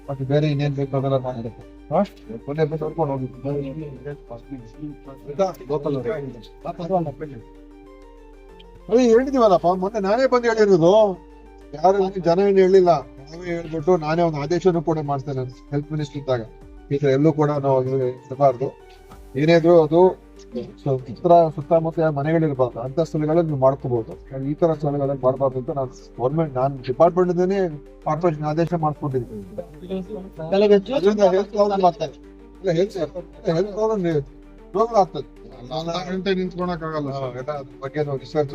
ಮತ್ತೆ ಬೇರೆ ಇನ್ನೇನ್ ಬೇಕು ಅದೆಲ್ಲ ಮಾಡಿರುತ್ತೆ. ಕೊನೆ ಬಿಟ್ಟು ನೋಡ್ಕೊಂಡು ಹೋಗಿ ಅದೇ ಹೇಳಿದೀವಲ್ಲಪ್ಪ ಮೊನ್ನೆ ನಾನೇ ಬಂದು ಹೇಳಿರೋದು. ಯಾರು ಜನ ಏನು ಹೇಳಿಲ್ಲ, ನಾವೇ ಹೇಳ್ಬಿಟ್ಟು ನಾನೇ ಒಂದು ಆದೇಶನೂ ಕೂಡ ಮಾಡ್ತೇನೆ ಹೆಲ್ತ್ ಮಿನಿಸ್ಟರ್ ಇದ್ದಾಗ. ಈ ತರ ಎಲ್ಲೂ ಕೂಡ ನಾವು ಇರಬಾರ್ದು, ಏನೇ ಇದ್ರು ಅದು ಸುತ್ತಮುತ್ತ ಮನೆಗಳಿರ್ಬಾರ್ದು, ಅಂತ ಸ್ಥಳಗಳಲ್ಲಿ ನೀವು ಮಾಡ್ಕೋಬಹುದು. ಈ ತರ ಸ್ಥಳಗಳಲ್ಲಿ ಮಾಡಬಾರ್ದು ಅಂತ ನಾನು ಡಿಪಾರ್ಟ್ಮೆಂಟ್ ಇಂದಾನೇ ಕಾರ್ಪೊರೇಷನ್ ಆದೇಶ ಮಾಡ್ಕೊಂಡಿದ್ದೀನಿ. ಹೆಲ್ತ್ ಪ್ರಾಬ್ಲಮ್ ರೋಗಗಳಾಗ್ತದೆ, ಗಂಟೆ ನಿಂತ್ಕೊಳಕ್ ಆಗಲ್ಲ. ಬಗ್ಗೆ ರಿಸರ್ಚ್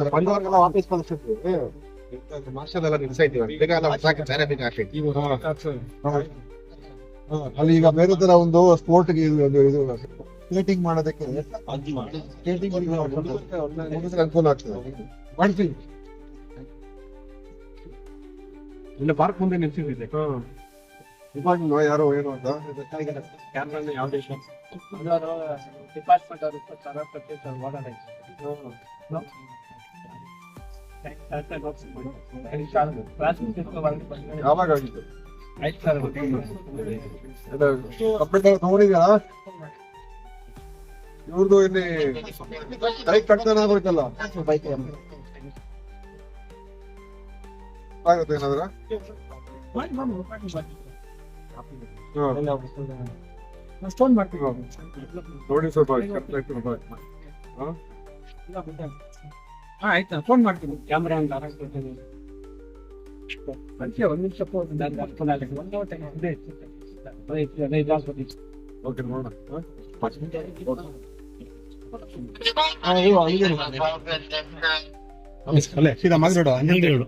ಅಲ್ಲಿ ಈಗ ಬೇರೆ ತರ ಒಂದು ಸ್ಪೋರ್ಟ್ಗೆ ಇದು ಸ್ಕೇಟಿಂಗ್ ಮಾಡೋದಕ್ಕೆ ಅನುಕೂಲ ಆಗ್ತದೆ. ಮಾಡ್ತೀವಿ ಇಲ್ಲ ಪಾರ್ಕ್ ಮುಂದೆ ನಿಲ್ಸಿದ್ದೆ ಯಾರೋ ಏನು ಅಂತ ಯಾವುದೇ ಡಿಪಾರ್ಟ್ಮೆಂಟ್ ಅವರು ಯಾವಾಗ ಆಗಿತ್ತು? ಕಂಪ್ಯೂಟರ್ ನೋಡಿದ್ಯಾ? ಇವ್ರದ್ದು ಇಲ್ಲಿ ಬೈಕ್ ಕಟ್ತಾನೆ ಆಗ್ಬೇಕಲ್ಲ, ಆಗುತ್ತೆ ಏನಾದ್ರ? ಫೋನ್ ಮಾಡ್ತೀವಿ ನೋಡಿ ಸ್ವಲ್ಪ ಆಯ್ತಾ, ಫೋನ್ ಮಾಡ್ತೀನಿ. ಕ್ಯಾಮ್ರಾ ಅಂತ ಒಂದ್ ನಿಮಿಷ ಓಕೆ ನೋಡೋಣ. ಸೀದಾ ಮಾಗರೋಡು 12 ಹೇಳು.